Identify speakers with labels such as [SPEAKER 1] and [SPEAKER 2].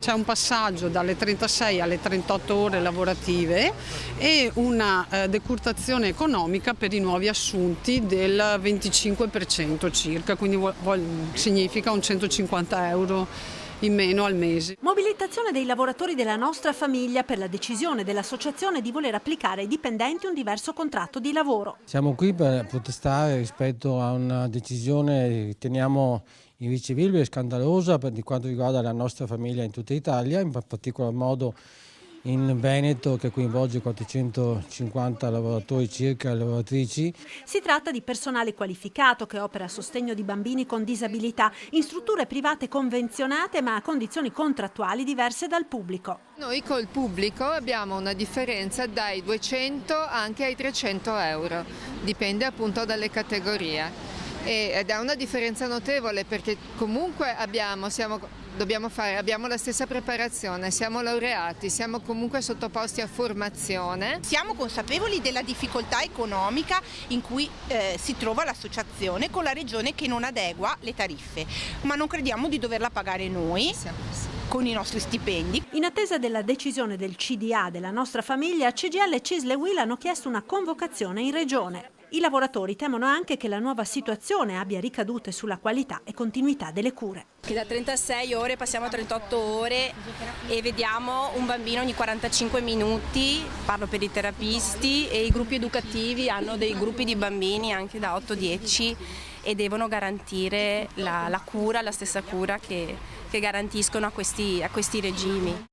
[SPEAKER 1] C'è un passaggio dalle 36 alle 38 ore lavorative e una decurtazione economica per i nuovi assunti del 25% circa, quindi significa un 150 euro in meno al mese.
[SPEAKER 2] Mobilitazione dei lavoratori della nostra famiglia per la decisione dell'associazione di voler applicare ai dipendenti un diverso contratto di lavoro.
[SPEAKER 3] Siamo qui per protestare rispetto a una decisione che riteniamo irricevibile e scandalosa di quanto riguarda la nostra famiglia in tutta Italia, in particolar modo in Veneto, che coinvolge 450 lavoratori circa e lavoratrici.
[SPEAKER 2] Si tratta di personale qualificato che opera a sostegno di bambini con disabilità in strutture private convenzionate ma a condizioni contrattuali diverse dal pubblico.
[SPEAKER 4] Noi col pubblico abbiamo una differenza dai 200 anche ai 300 euro, dipende appunto dalle categorie. Ed è una differenza notevole perché comunque abbiamo la stessa preparazione, siamo laureati, siamo comunque sottoposti a formazione.
[SPEAKER 5] Siamo consapevoli della difficoltà economica in cui si trova l'associazione con la regione che non adegua le tariffe, ma non crediamo di doverla pagare noi con i nostri stipendi.
[SPEAKER 2] In attesa della decisione del CDA della nostra famiglia, CGIL e CISL e UIL hanno chiesto una convocazione in regione. I lavoratori temono anche che la nuova situazione abbia ricadute sulla qualità e continuità delle cure.
[SPEAKER 6] Che da 36 ore passiamo a 38 ore e vediamo un bambino ogni 45 minuti, parlo per i terapisti, e i gruppi educativi hanno dei gruppi di bambini anche da 8-10 e devono garantire la cura, la stessa cura che garantiscono a questi regimi.